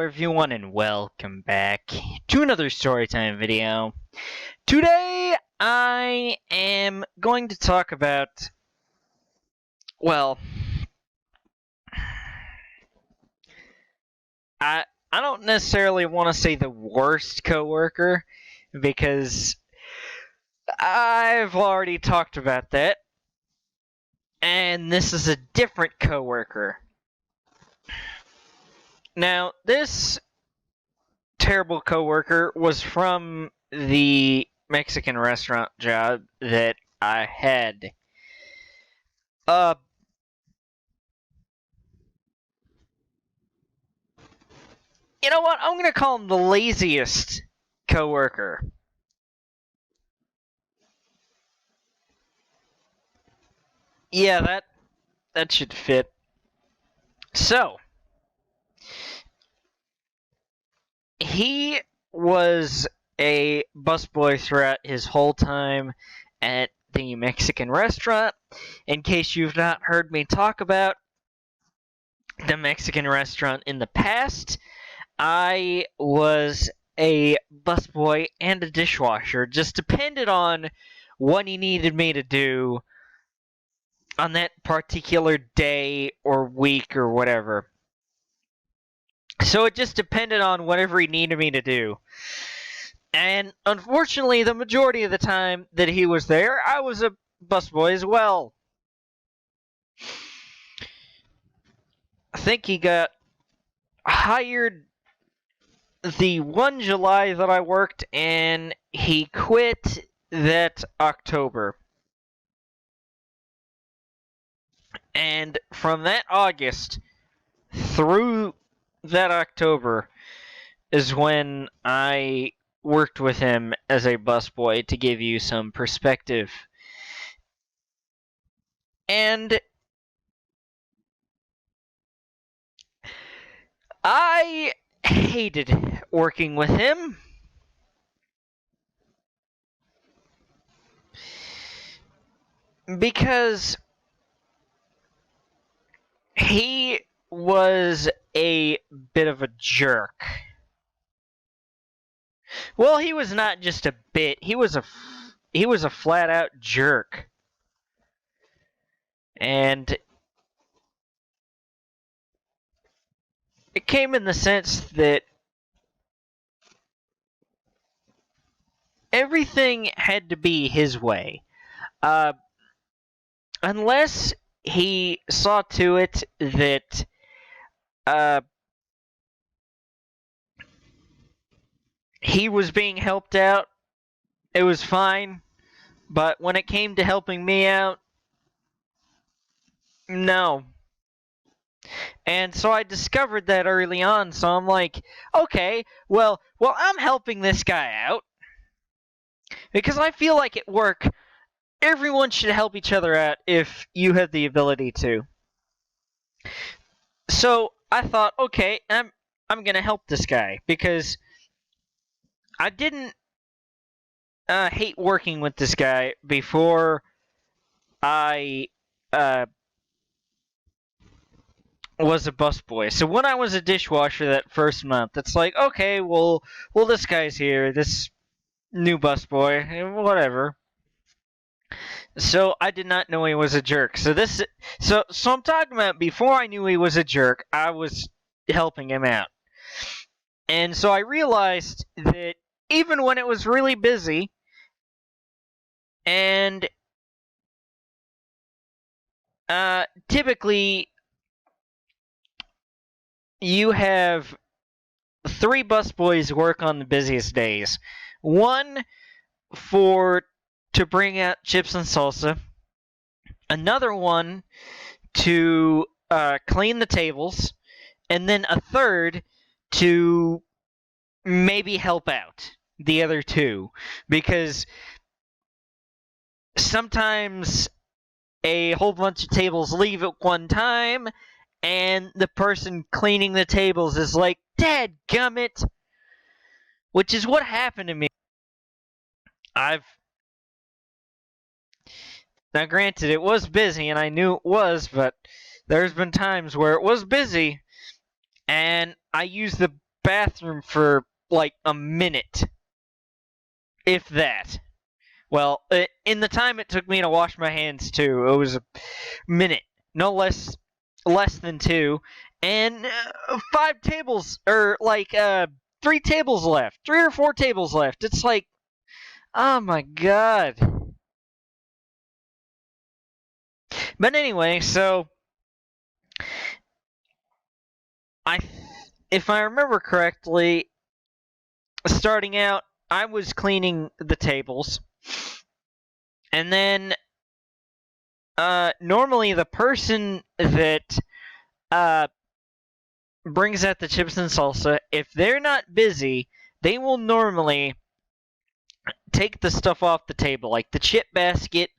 everyone, and welcome back to another storytime video. Today I am going to talk about, well, I don't necessarily want to say the worst coworker, because I've already talked about that, and this is a different coworker. Now, this terrible coworker was from the Mexican restaurant job that I had. You know what? I'm gonna call him the laziest coworker. Yeah, that should fit. So, he was a busboy throughout his whole time at the Mexican restaurant. In case you've not heard me talk about the Mexican restaurant in the past, I was a busboy and a dishwasher. Just depended on what he needed me to do on that particular day or week or whatever. So it just depended on whatever he needed me to do. And unfortunately, the majority of the time that he was there, I was a busboy as well. I think he got hired the one July that I worked, and he quit that October. And from that August through that October is when I worked with him as a busboy, to give you some perspective. And I hated working with him. Because he was a bit of a jerk. Well, he was not just a bit. He was a flat out jerk. And it came in the sense that everything had to be his way. Unless he saw to it that he was being helped out, it was fine. But when it came to helping me out, no. And so I discovered that early on, so I'm like, okay, well, I'm helping this guy out. Because I feel like at work, everyone should help each other out if you have the ability to. So I thought, okay, I'm gonna help this guy, because I didn't hate working with this guy before I was a busboy. So when I was a dishwasher that first month, it's like, okay, well, this guy's here, this new busboy, whatever. So I did not know he was a jerk. So I'm talking about before I knew he was a jerk, I was helping him out. And so I realized that even when it was really busy, and typically you have 3 busboys work on the busiest days. One to bring out chips and salsa. Another one to clean the tables. And then a third to maybe help out the other 2. Because sometimes a whole bunch of tables leave at one time, and the person cleaning the tables is like, dadgummit! Which is what happened to me. Now granted, it was busy, and I knew it was, but there's been times where it was busy, and I used the bathroom for like a minute, if that. Well, in the time it took me to wash my hands too, it was a minute, no less than two, and 5 tables or like 3 tables left, 3 or 4 tables left. It's like, oh my god. But anyway, so I, if I remember correctly, starting out, I was cleaning the tables, and then normally the person that brings out the chips and salsa, if they're not busy, they will normally take the stuff off the table, like the chip basket,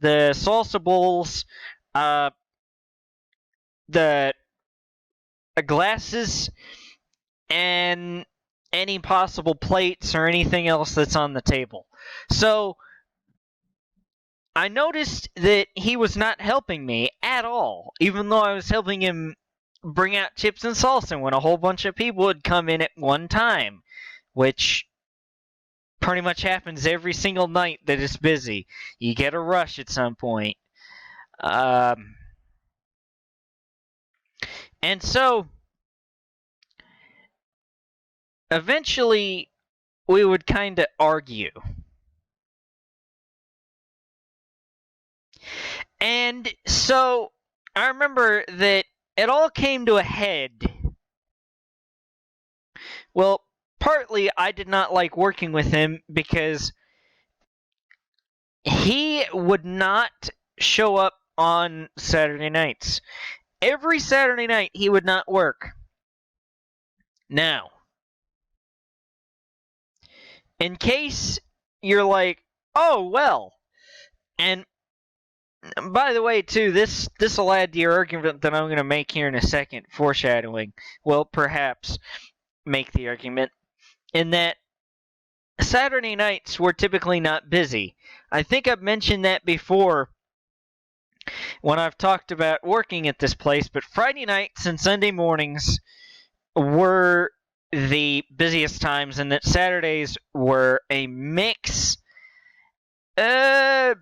the salsa bowls, the glasses, and any possible plates or anything else that's on the table. So I noticed that he was not helping me at all, even though I was helping him bring out chips and salsa when a whole bunch of people would come in at one time, which pretty much happens every single night that it's busy. You get a rush at some point. And so, eventually, we would kind of argue. And so, I remember that it all came to a head. Well, partly I did not like working with him because he would not show up on Saturday nights. Every Saturday night, he would not work. Now, in case you're like, oh, well, and by the way, too, this will add to your argument that I'm going to make here in a second, foreshadowing. Well, perhaps make the argument in that Saturday nights were typically not busy. I think I've mentioned that before when I've talked about working at this place, but Friday nights and Sunday mornings were the busiest times, and that Saturdays were a mix. They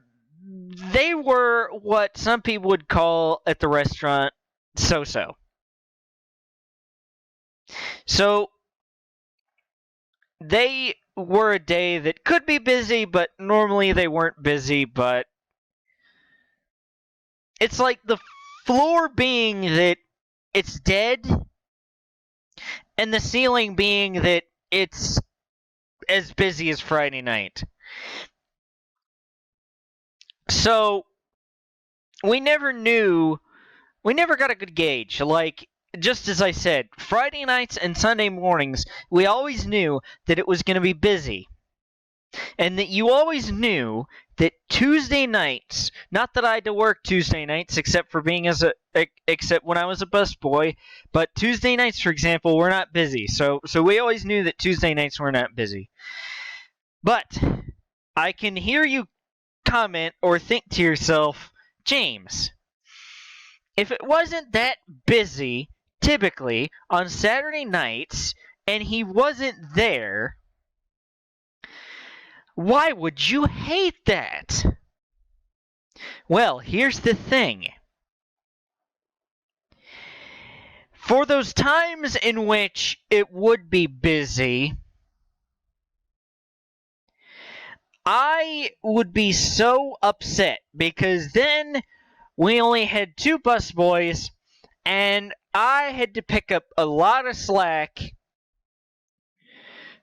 were what some people would call at the restaurant so-so. So they were a day that could be busy, but normally they weren't busy, but it's like the floor being that it's dead, and the ceiling being that it's as busy as Friday night. So we never got a good gauge. Like, just as I said, Friday nights and Sunday mornings, we always knew that it was going to be busy. And that you always knew that Tuesday nights, not that I had to work Tuesday nights except for except when I was a busboy, but Tuesday nights, for example, were not busy. So we always knew that Tuesday nights were not busy. But I can hear you comment or think to yourself, James, if it wasn't that busy, typically, on Saturday nights, and he wasn't there, why would you hate that? Well, here's the thing. For those times in which it would be busy, I would be so upset because then we only had 2 busboys and I had to pick up a lot of slack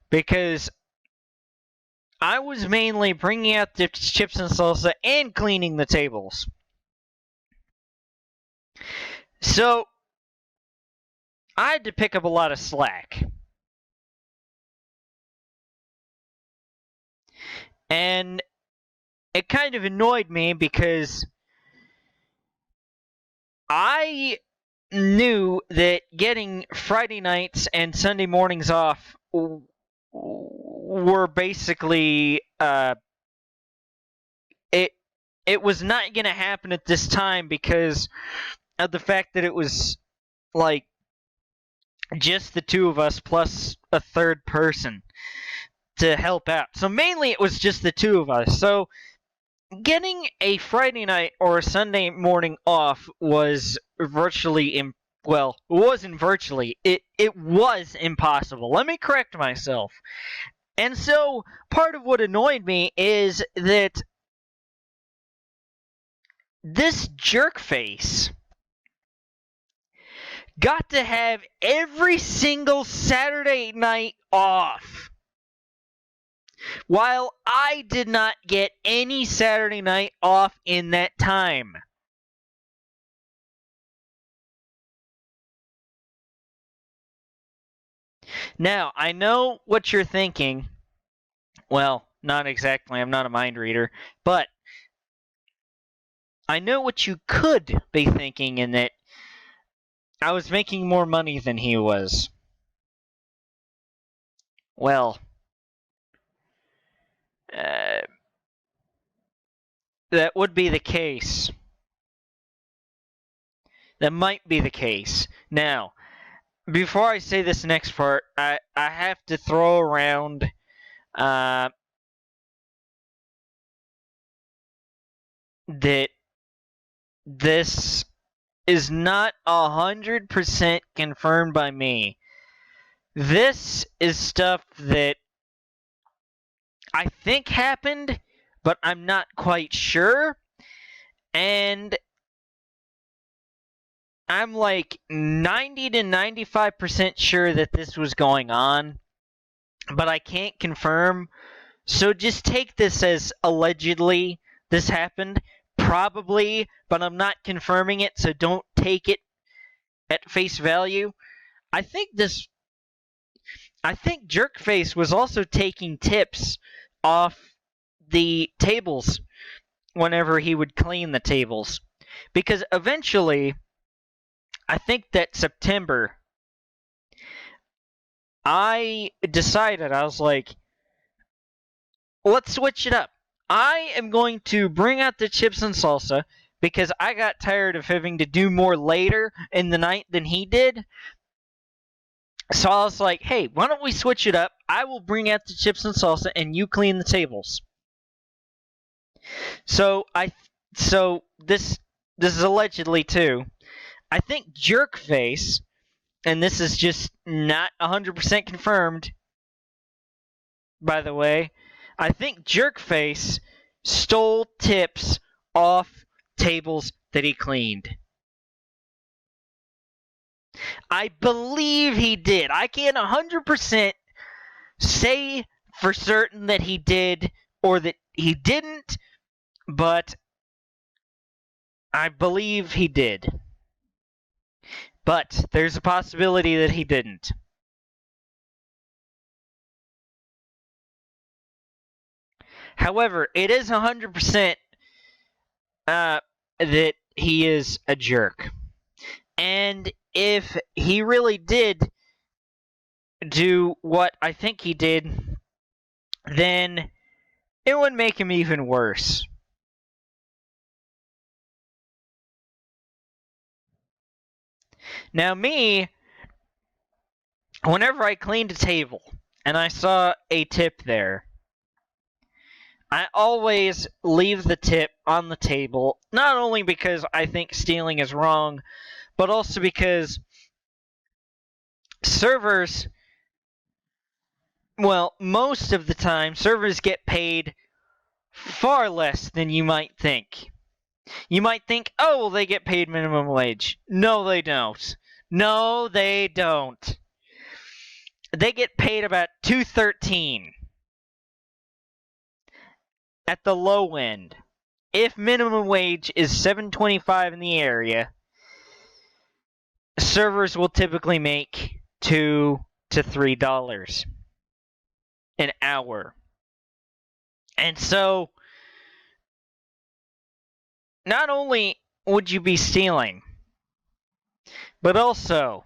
because I was mainly bringing out the chips and salsa and cleaning the tables. So I had to pick up a lot of slack. And it kind of annoyed me because I knew that getting Friday nights and Sunday mornings off were basically it was not going to happen at this time because of the fact that it was like just the two of us plus a third person to help out. So mainly it was just the two of us. So getting a Friday night or a Sunday morning off was virtually well, it wasn't virtually. It was impossible. Let me correct myself. And so part of what annoyed me is that this jerk face got to have every single Saturday night off, while I did not get any Saturday night off in that time. Now, I know what you're thinking. Well, not exactly. I'm not a mind reader. But I know what you could be thinking in that I was making more money than he was. Well, uh, that would be the case. That might be the case. Now, before I say this next part, I have to throw around uh, that this is not 100% confirmed by me. This is stuff that I think happened, but I'm not quite sure. And I'm like 90 to 95% sure that this was going on, but I can't confirm. So just take this as allegedly this happened. Probably, but I'm not confirming it, so don't take it at face value. I think this I think Jerkface was also taking tips off the tables whenever he would clean the tables. Because eventually, I think that September, I decided, I was like, let's switch it up. I am going to bring out the chips and salsa because I got tired of having to do more later in the night than he did. So I was like, hey, why don't we switch it up? I will bring out the chips and salsa and you clean the tables. So this is allegedly too. I think Jerkface, and this is just not 100% confirmed, by the way. I think Jerkface stole tips off tables that he cleaned. I believe he did. I can't 100% say for certain that he did or that he didn't, but I believe he did. But there's a possibility that he didn't. However, it is 100% that he is a jerk. And if he really did do what I think he did, then it would make him even worse. Now, me, whenever I cleaned a table and I saw a tip there, I always leave the tip on the table, not only because I think stealing is wrong, but also because servers, well, most of the time, servers get paid far less than you might think. You might think, oh, well, they get paid minimum wage. No, they don't. No, they don't. They get paid about $2.13 at the low end. If minimum wage is $7.25 in the area, servers will typically make $2 to $3 an hour. And so, not only would you be stealing, but also,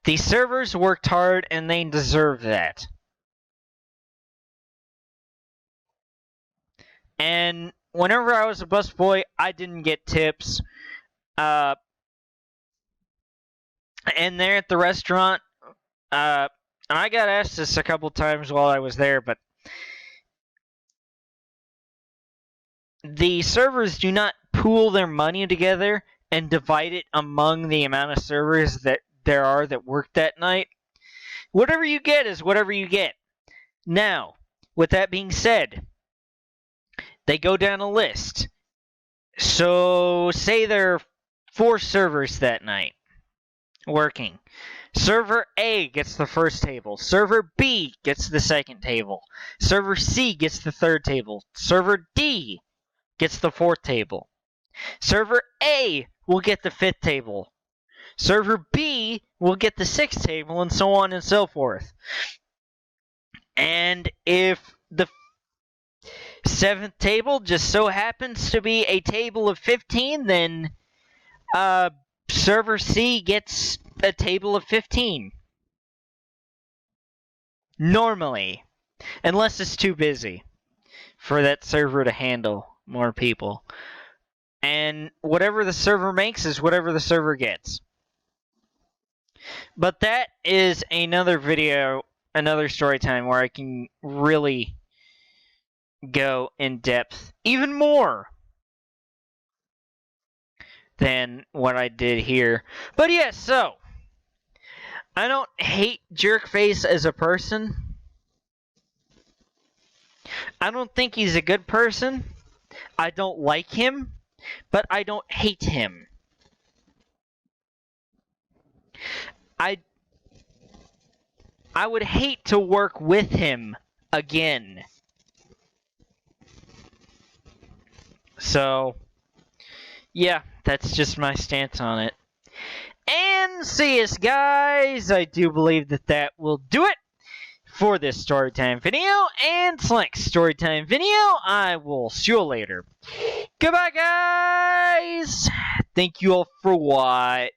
the servers worked hard and they deserve that. And whenever I was a busboy, I didn't get tips. And there at the restaurant, and I got asked this a couple times while I was there, but the servers do not pool their money together and divide it among the amount of servers that there are that work that night. Whatever you get is whatever you get. Now, with that being said, they go down a list. So, say there are 4 servers that night working. Server A gets the first table. Server B gets the second table. Server C gets the third table. Server D gets the fourth table. Server A will get the fifth table. Server B will get the sixth table, and so on and so forth. And if the seventh table just so happens to be a table of 15, then server C gets a table of 15. Normally. Unless it's too busy for that server to handle more people. And whatever the server makes is whatever the server gets. But that is another video, another story time where I can really go in depth even more than what I did here. But yeah, so I don't hate Jerkface as a person. I don't think he's a good person. I don't like him, but I don't hate him. I would hate to work with him again. So, yeah, that's just my stance on it. And see us, guys. I do believe that will do it for this storytime video and next storytime video. I will see you later. Goodbye, guys. Thank you all for watching.